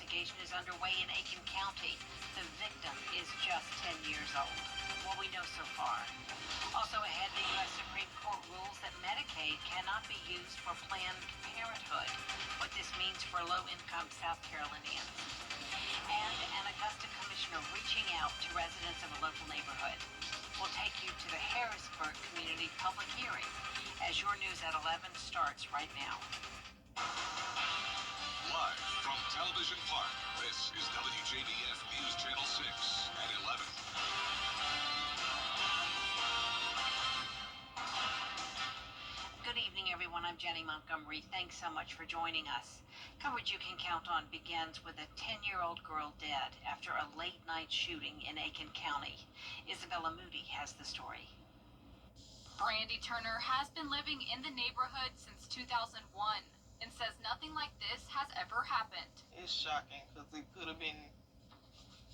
investigation is underway in Aiken County. The victim is just 10 years old. What we know so far. Also ahead, the U.S. Supreme Court rules that Medicaid cannot be used for Planned Parenthood. What this means for low-income South Carolinians. And an Augusta commissioner reaching out to residents of a local neighborhood. We'll take you to the Harrisburg Community Public Hearing as your news at 11 starts right now. Live from Television Park, this is WJBF News Channel 6 at 11. Good evening, everyone. I'm Jenny Montgomery. Thanks so much for joining us. Coverage you can count on begins with a 10-year-old girl dead after a late-night shooting in Aiken County. Isabella Moody has the story. Brandy Turner has been living in the neighborhood since 2001 and says nothing like this has ever happened. It's shocking because it could have been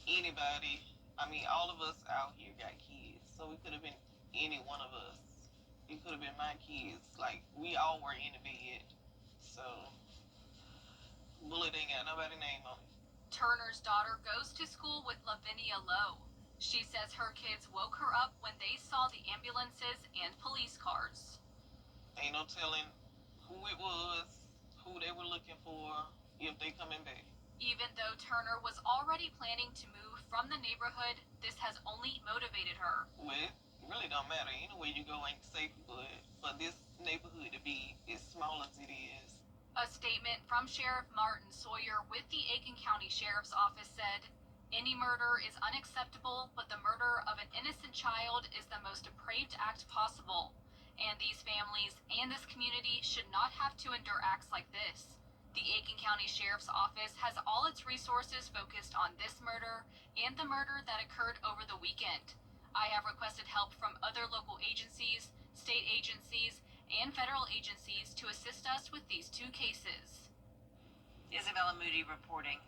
anybody. I mean, all of us out here got kids, so it could have been any one of us. It could have been my kids. Like, we all were in the bed, so bullet ain't got nobody's name on it. Turner's daughter goes to school with Lavinia Lowe. She says her kids woke her up when they saw the ambulances and police cars. Ain't no telling who it was, who they were looking for, if they coming back. Even though Turner was already planning to move from the neighborhood, this has only motivated her. Well, it really don't matter. Anywhere you go ain't safe, but for this neighborhood to be as small as it is. A statement from Sheriff Martin Sawyer with the Aiken County Sheriff's Office said, "Any murder is unacceptable, but the murder of an innocent child is the most depraved act possible. And these families and this community should not have to endure acts like this." The Aiken County Sheriff's Office has all its resources focused on this murder and the murder that occurred over the weekend. I have requested help from other local agencies, state agencies, and federal agencies to assist us with these two cases. Isabella Moody reporting.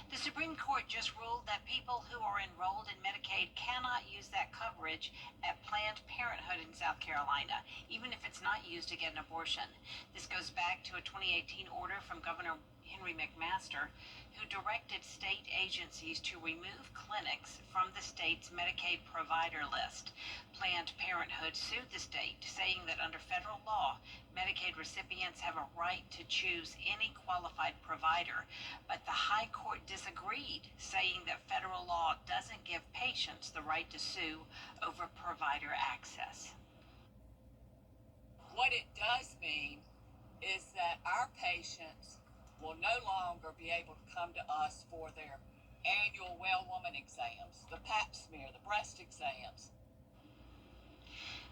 The Supreme Court just ruled that people who are enrolled in Medicaid cannot use that coverage at Planned Parenthood in South Carolina, even if it's not used to get an abortion. This goes back to a 2018 order from Governor Henry McMaster, who directed state agencies to remove clinics from the state's Medicaid provider list. Planned Parenthood sued the state, saying that under federal law, Medicaid recipients have a right to choose any qualified provider, but the High Court disagreed, saying that federal law doesn't give patients the right to sue over provider access. What it does mean is that our patients will no longer be able to come to us for their annual well woman exams, the pap smear, the breast exams.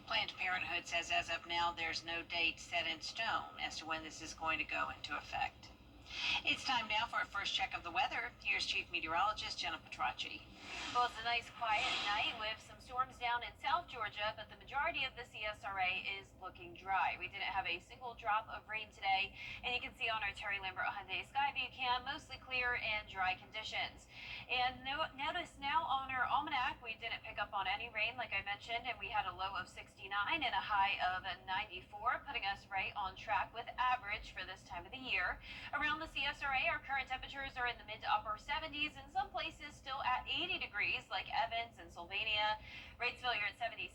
Planned Parenthood says as of now there's no date set in stone as to when this is going to go into effect. It's time now for a first check of the weather. Here's Chief Meteorologist Jenna Petracci. Well, it's a nice quiet night with some storms down in South Georgia, but the majority of the CSRA is looking dry. We didn't have a single drop of rain today, and you can see on our Terry Lambert Hyundai Skyview cam, mostly clear and dry conditions. And notice now on our almanac, we didn't pick up on any rain, like I mentioned, and we had a low of 69 and a high of 94, putting us right on track with average for this time of the year. Around the CSRA, our current temperatures are in the mid to upper 70s, and some places still at 80 degrees, like Evans and Sylvania. Ratesville, you're at 76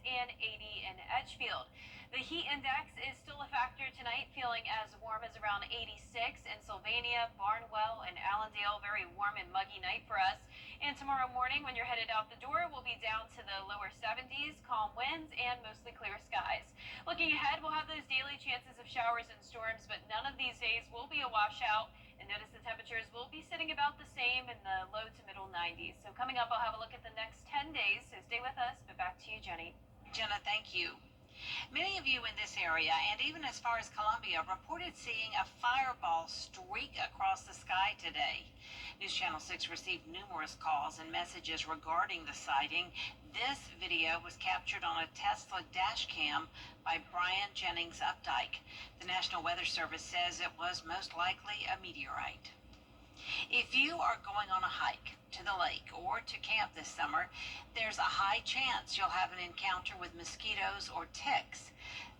and 80 in Edgefield. The heat index is still a factor tonight, feeling as warm as around 86 in Sylvania, Barnwell, and Allendale. Very warm and muggy night for us. And tomorrow morning, when you're headed out the door, we'll be down to the lower 70s, calm winds, and mostly clear skies. Looking ahead, we'll have those daily chances of showers and storms, but none of these days will be a washout. And notice the temperatures will be sitting about the same in the low to middle 90s. So coming up, I'll have a look at the next 10 days, so stay with us. But back to you, Jenny. Jenna, thank you. Many of you in this area, and even as far as Columbia, reported seeing a fireball streak across the sky today. News Channel 6 received numerous calls and messages regarding the sighting. This video was captured on a Tesla dash cam by Brian Jennings Updike. The National Weather Service says it was most likely a meteorite. If you are going on a hike to the lake or to camp this summer, there's a high chance you'll have an encounter with mosquitoes or ticks.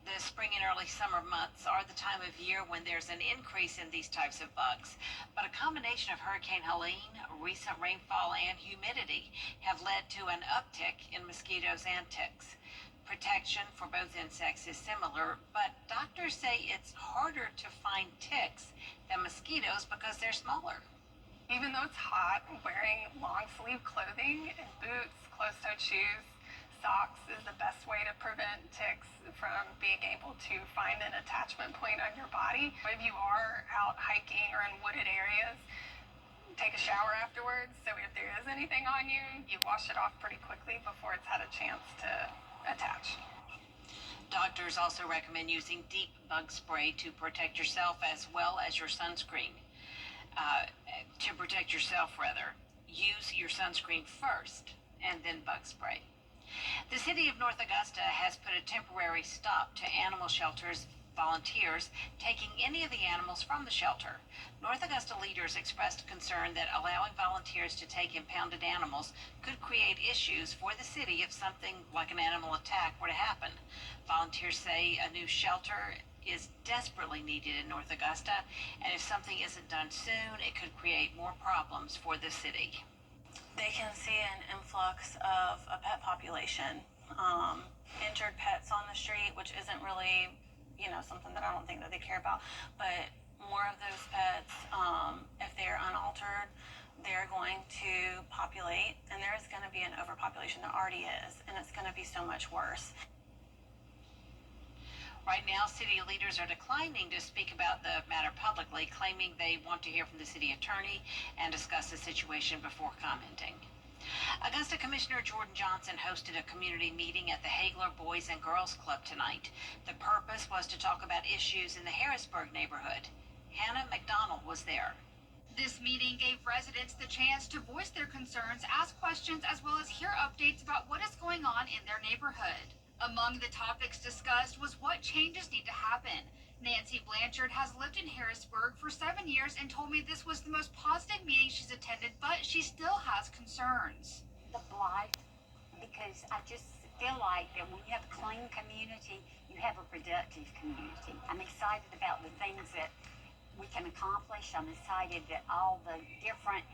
The spring and early summer months are the time of year when there's an increase in these types of bugs, but a combination of Hurricane Helene, recent rainfall, and humidity have led to an uptick in mosquitoes and ticks. Protection for both insects is similar, but doctors say it's harder to find ticks than mosquitoes because they're smaller. Even though it's hot, wearing long sleeve clothing and boots, closed-toed shoes, socks is the best way to prevent ticks from being able to find an attachment point on your body. If you are out hiking or in wooded areas, take a shower afterwards. So if there is anything on you, you wash it off pretty quickly before it's had a chance to attach. Doctors also recommend using deep bug spray to protect yourself as well as your sunscreen. Use your sunscreen first and then bug spray. The city of North Augusta has put a temporary stop to animal shelters volunteers taking any of the animals from the shelter. North Augusta leaders expressed concern that allowing volunteers to take impounded animals could create issues for the city if something like an animal attack were to happen. Volunteers say a new shelter is desperately needed in North Augusta, and if something isn't done soon, it could create more problems for the city. They can see an influx of a pet population, injured pets on the street, which isn't really, something that I don't think that they care about. But more of those pets, if they're unaltered, they're going to populate, and there is going to be an overpopulation. There already is, and it's going to be so much worse. Right now, city leaders are declining to speak about the matter publicly, claiming they want to hear from the city attorney and discuss the situation before commenting. Augusta Commissioner Jordan Johnson hosted a community meeting at the Hagler Boys and Girls Club tonight. The purpose was to talk about issues in the Harrisburg neighborhood. Hannah McDonald was there. This meeting gave residents the chance to voice their concerns, ask questions, as well as hear updates about what is going on in their neighborhood. Among the topics discussed was what changes need to happen. Nancy Blanchard has lived in Harrisburg for 7 years and told me this was the most positive meeting she's attended, but she still has concerns. The blight, because I just feel like that when you have a clean community, you have a productive community. I'm excited about the things that we can accomplish. I'm excited that all the different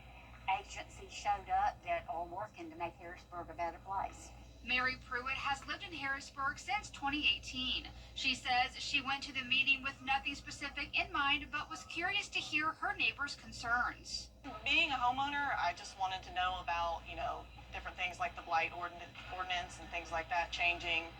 agencies showed up that are working to make Harrisburg a better place. Mary Pruitt has lived in Harrisburg since 2018. She says she went to the meeting with nothing specific in mind, but was curious to hear her neighbors' concerns. Being a homeowner, I just wanted to know about, different things like the blight ordinance and things like that changing,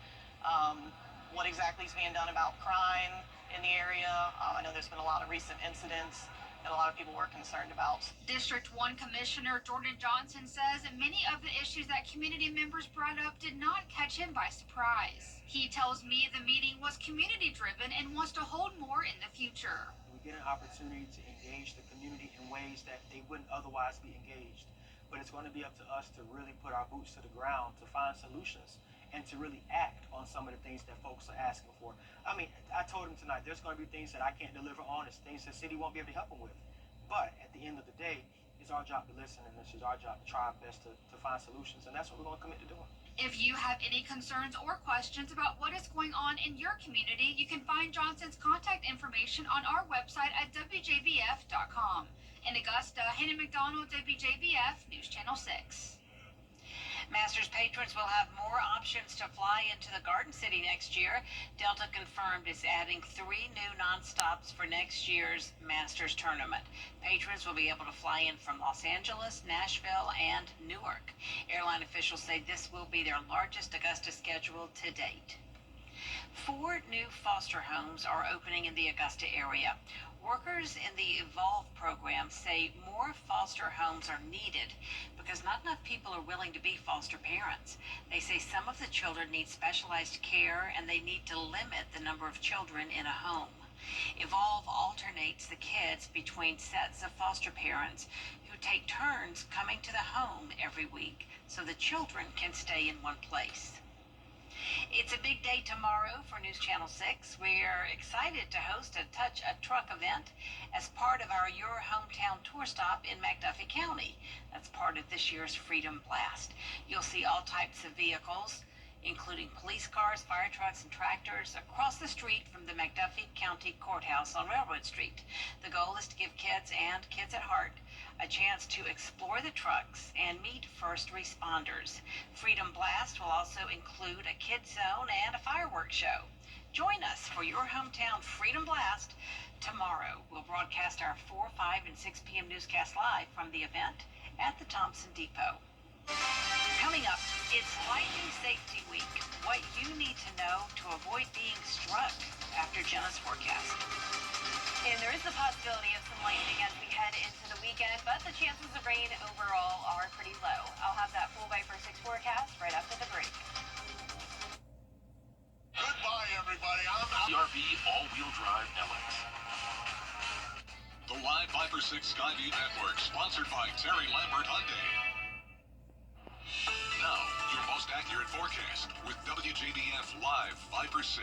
what exactly is being done about crime in the area. I know there's been a lot of recent incidents that a lot of people were concerned about. District 1 Commissioner Jordan Johnson says many of the issues that community members brought up did not catch him by surprise. He tells me the meeting was community driven and wants to hold more in the future. We get an opportunity to engage the community in ways that they wouldn't otherwise be engaged. But it's going to be up to us to really put our boots to the ground to find solutions and to really act on some of the things that folks are asking for. I mean, I told him tonight, there's going to be things that I can't deliver on. It's things the city won't be able to help them with. But at the end of the day, it's our job to listen, and it's our job to try our best to find solutions, and that's what we're going to commit to doing. If you have any concerns or questions about what is going on in your community, you can find Johnson's contact information on our website at WJBF.com. In Augusta, Hannah McDonald, WJBF, News Channel 6. Masters patrons will have more options to fly into the Garden City next year. Delta confirmed it's adding 3 new nonstops for next year's Masters tournament. Patrons will be able to fly in from Los Angeles, Nashville, and Newark. Airline officials say this will be their largest Augusta schedule to date. 4 new foster homes are opening in the Augusta area. Workers in the Evolve program say more foster homes are needed because not enough people are willing to be foster parents. They say some of the children need specialized care and they need to limit the number of children in a home. Evolve alternates the kids between sets of foster parents who take turns coming to the home every week so the children can stay in one place. It's a big day tomorrow for News Channel 6. We're excited to host a Touch a Truck event as part of our Your Hometown tour stop in McDuffie County. That's part of this year's Freedom Blast. You'll see all types of vehicles, including police cars, fire trucks, and tractors across the street from the McDuffie County Courthouse on Railroad Street. The goal is to give kids and kids at heart a chance to explore the trucks and meet first responders. Freedom Blast will also include a kids zone and a fireworks show. Join us for your hometown Freedom Blast tomorrow. We'll broadcast our 4, 5, and 6 p.m. newscast live from the event at the Thompson Depot. Coming up, it's Lightning Safety Week. What you need to know to avoid being struck after Jenna's forecast. And there is the possibility of some lightning as we head into the weekend, but the chances of rain overall are pretty low. I'll have that full Viper 6 forecast right after the break. Goodbye, everybody. I'm CRV all-wheel drive LX. the live Viper 6 Skyview Network, sponsored by Terry Lambert Hyundai. Now, your most accurate forecast with WJBF Live Viper 6.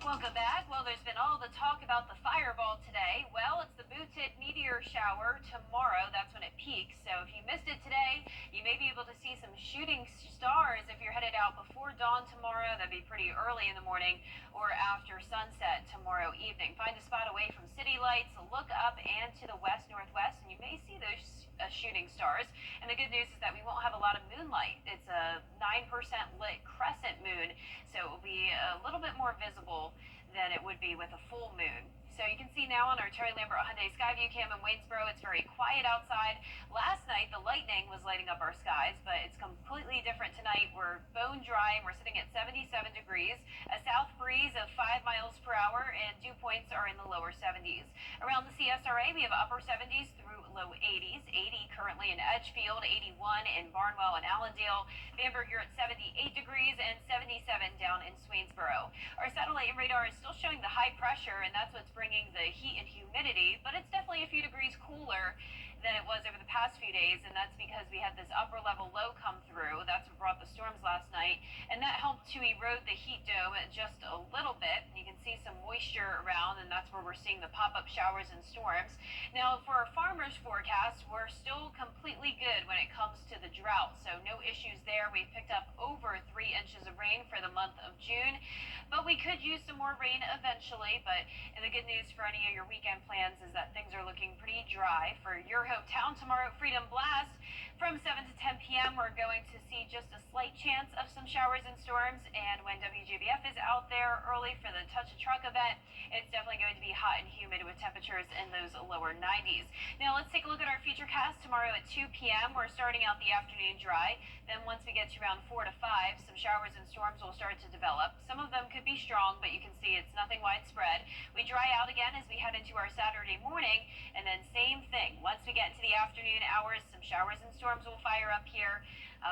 Welcome back. Well, there's been all the talk about the fireball today. Well, it's the Booted meteor shower tomorrow. That's when it peaks. So if you missed it today, you may be able to see some shooting stars if you're headed out before dawn tomorrow. That'd be pretty early in the morning, or after sunset tomorrow evening. Find a spot away from city lights, look up and to the west-northwest, and you may see those shooting stars. And the good news is that we won't have a lot of moonlight. It's a 9% lit crescent moon, so it will be a little bit more visible than it would be with a full moon. So you can see now on our Terry Lambert Hyundai Skyview cam in Waynesboro, it's very quiet outside. Last night, the lightning was lighting up our skies, but it's completely different tonight. We're bone dry, and we're sitting at 77 degrees, a south breeze of 5 miles per hour, and dew points are in the lower 70s. Around the CSRA, we have upper 70s through low 80s, 80 currently in Edgefield, 81 in Barnwell and Allendale. Bamberg, you're at 78 degrees and 77 down in Swainsboro. Our satellite and radar is still showing the high pressure, and that's what's bringing the heat and humidity, but it's definitely a few degrees cooler than it was over the past few days, and that's because we had this upper level low come through. That's what brought the storms last night, and that helped to erode the heat dome just a little bit. You can see some moisture around, and that's where we're seeing the pop-up showers and storms. Now, for our farmers forecast, we're still completely good when it comes to the drought, so no issues there. We've picked up over 3 inches of rain for the month of June, but we could use some more rain eventually. But the good news for any of your weekend plans is that things are looking pretty dry. For your hometown tomorrow, Freedom Blast, from 7 to 10 p.m., we're going to see just a slight chance of some showers and storms. And when WJBF is out there early for the Touch a Truck event, it's definitely going to be hot and humid with temperatures in those lower 90s. Now, let's take a look at our futurecast tomorrow at 2 p.m. We're starting out the afternoon dry. Then once we get to around 4 to 5, some showers and storms will start to develop. Some of them could be strong, but you can see it's nothing widespread. We dry out again as we head into our Saturday morning, and then same thing. Once we get into the afternoon hours, some showers and storms will fire up here,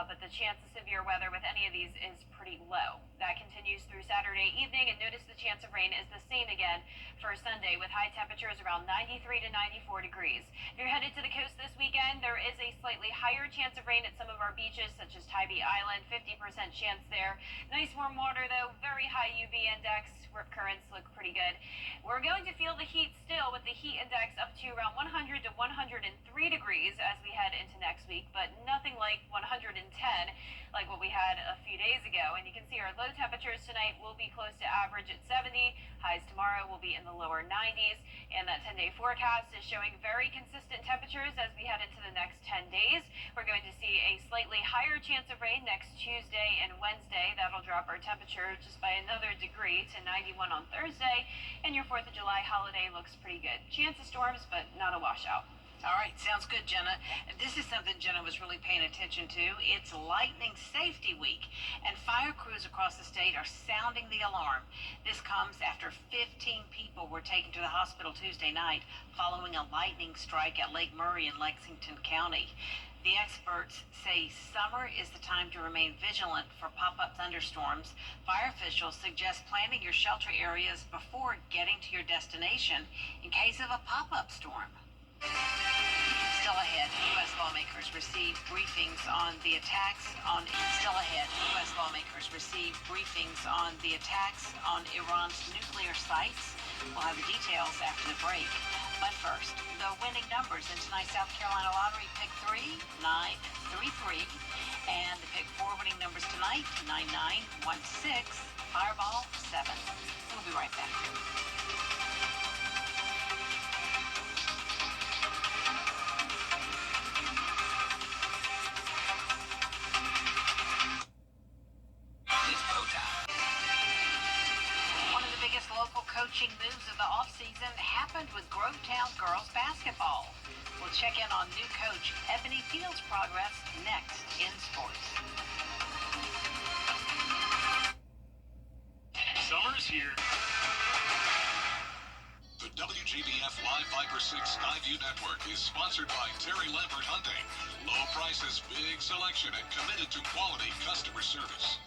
but the chance of severe weather with any of these is pretty low. That continues through Saturday evening, and notice the chance of rain is the same again for Sunday, with high temperatures around 93 to 94 degrees. If you're headed to the coast this weekend, there is a slightly higher chance of rain at some of our beaches, such as Tybee Island, 50% chance there. Nice warm water, though, very high UV index. Rip currents look pretty good. We're going to feel the heat still, with the heat index up to around 100 to 103 degrees as we head into next week, but nothing like 110 like what we had a few days ago. And you can see our low temperatures tonight will be close to average at 70. Highs tomorrow will be in the lower 90s. And that 10-day forecast is showing very consistent temperatures as we head into the next 10 days. We're going to see a slightly higher chance of rain next Tuesday and Wednesday. That'll drop our temperature just by another degree to 91 on Thursday. And your 4th of July holiday looks pretty good. Chance of storms, but not a washout. All right, sounds good, Jenna. This is something Jenna was really paying attention to. It's Lightning Safety Week, and fire crews across the state are sounding the alarm. This comes after 15 people were taken to the hospital Tuesday night following a lightning strike at Lake Murray in Lexington County. The experts say summer is the time to remain vigilant for pop-up thunderstorms. Fire officials suggest planning your shelter areas before getting to your destination in case of a pop-up storm. Still ahead, U.S. lawmakers received briefings on the attacks on Iran's nuclear sites. We'll have the details after the break. But first, the winning numbers in tonight's South Carolina Lottery: pick 3, 9, 3, 3, And the Pick 4 winning numbers tonight, 9916, Fireball 7. We'll be right back. One of the biggest local coaching moves of the offseason happened with Grovetown girls basketball. We'll check in on new coach Ebony Fields' progress next in sports. Summer is here. The WJBF Live Viper 6 Skyview Network is sponsored by Terry Lambert Hyundai. Low prices, big selection, and committed to quality customer service.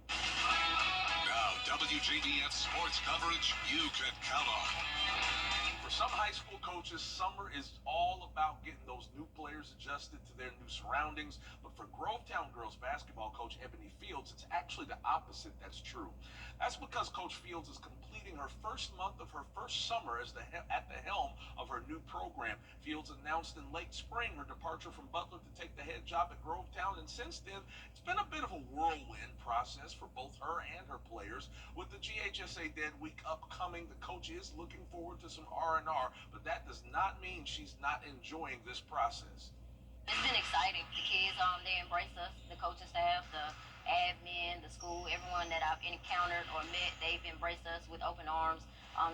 Now, WJBF sports coverage you can count on. For some high school coaches, summer is all about getting those new players adjusted to their new surroundings. But for Grovetown girls basketball coach Ebony Fields, it's actually the opposite that's true. That's because Coach Fields is completing her first month of her first summer as at the helm of her new program. Fields announced in late spring her departure from Butler to take the head job at Grovetown, and since then, it's been a bit of a whirlwind process for both her and her players. With the GHSA Dead Week upcoming, the coach is looking forward to some R&R, but that does not mean she's not enjoying this process. It's been exciting. The kids, they embrace us, the coaching staff, the admin, the school, everyone that I've encountered or met, they've embraced us with open arms.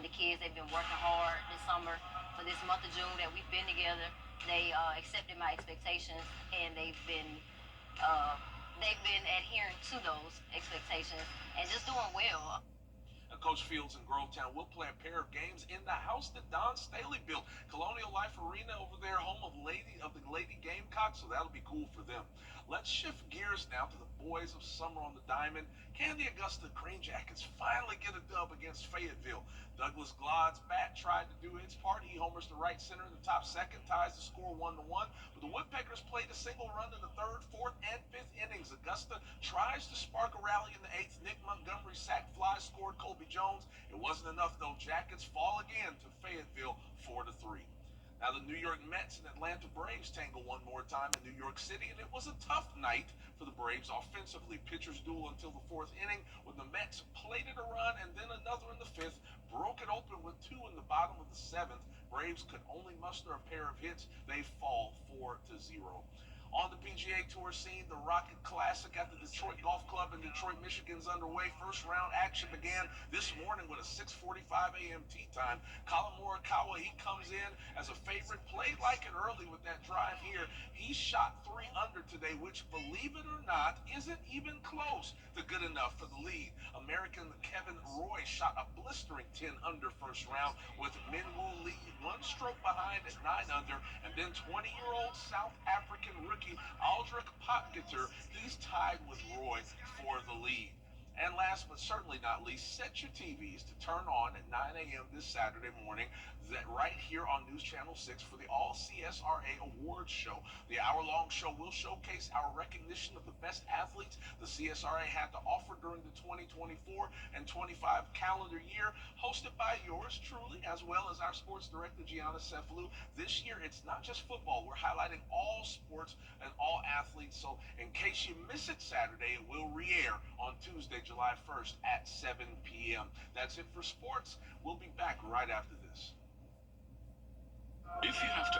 The kids, they've been working hard this summer for this month of June that we've been together. They accepted my expectations, and they've been adhering to those expectations and just doing well. Coach Fields in Grovetown will play a pair of games in the house that Don Staley built, Colonial Life Arena over there, home of the Lady Gamecocks, so that'll be cool for them. Let's shift gears now to the boys of summer on the diamond. Can the Augusta Green Jackets finally get a dub against Fayetteville? Douglas Glod's bat tried to do its part. He homers to right center in the top second, ties the score 1-1. But the Woodpeckers played a single run in the third, fourth, and fifth innings. Augusta tries to spark a rally in the eighth. Nick Montgomery sack fly scored Colby Jones. It wasn't enough though. Jackets fall again to Fayetteville 4-3. Now the New York Mets and Atlanta Braves tangle one more time in New York City, and it was a tough night for the Braves. Offensively, pitchers duel until the fourth inning when the Mets plated a run and then another in the fifth, broke it open with two in the bottom of the seventh. Braves could only muster a pair of hits. They fall 4-0. On the PGA Tour scene, the Rocket Classic at the Detroit Golf Club in Detroit, Michigan's underway. First round action began this morning with a 6:45 a.m. tee time. Colin Morikawa, he comes in as a favorite, played like it early with that drive here. He shot 3 under today, which, believe it or not, isn't even close to good enough for the lead. American Kevin Roy shot a blistering 10 under first round with Minwoo Lee 1 stroke behind at 9 under, and then 20-year-old South African rookie Aldrich Potgieter, he's tied with Roy for the lead. And last but certainly not least, set your TVs to turn on at 9 a.m. this Saturday morning, that right here on News Channel 6 for the All CSRA Awards Show. The hour-long show will showcase our recognition of the best athletes the CSRA had to offer during the 2024 and 25 calendar year, hosted by yours truly, as well as our sports director, Gianna Cefalu. This year, it's not just football. We're highlighting all sports and all athletes, so in case you miss it Saturday, it will re-air on Tuesday, July 1st at 7 p.m. That's it for sports. We'll be back right after this. If you have to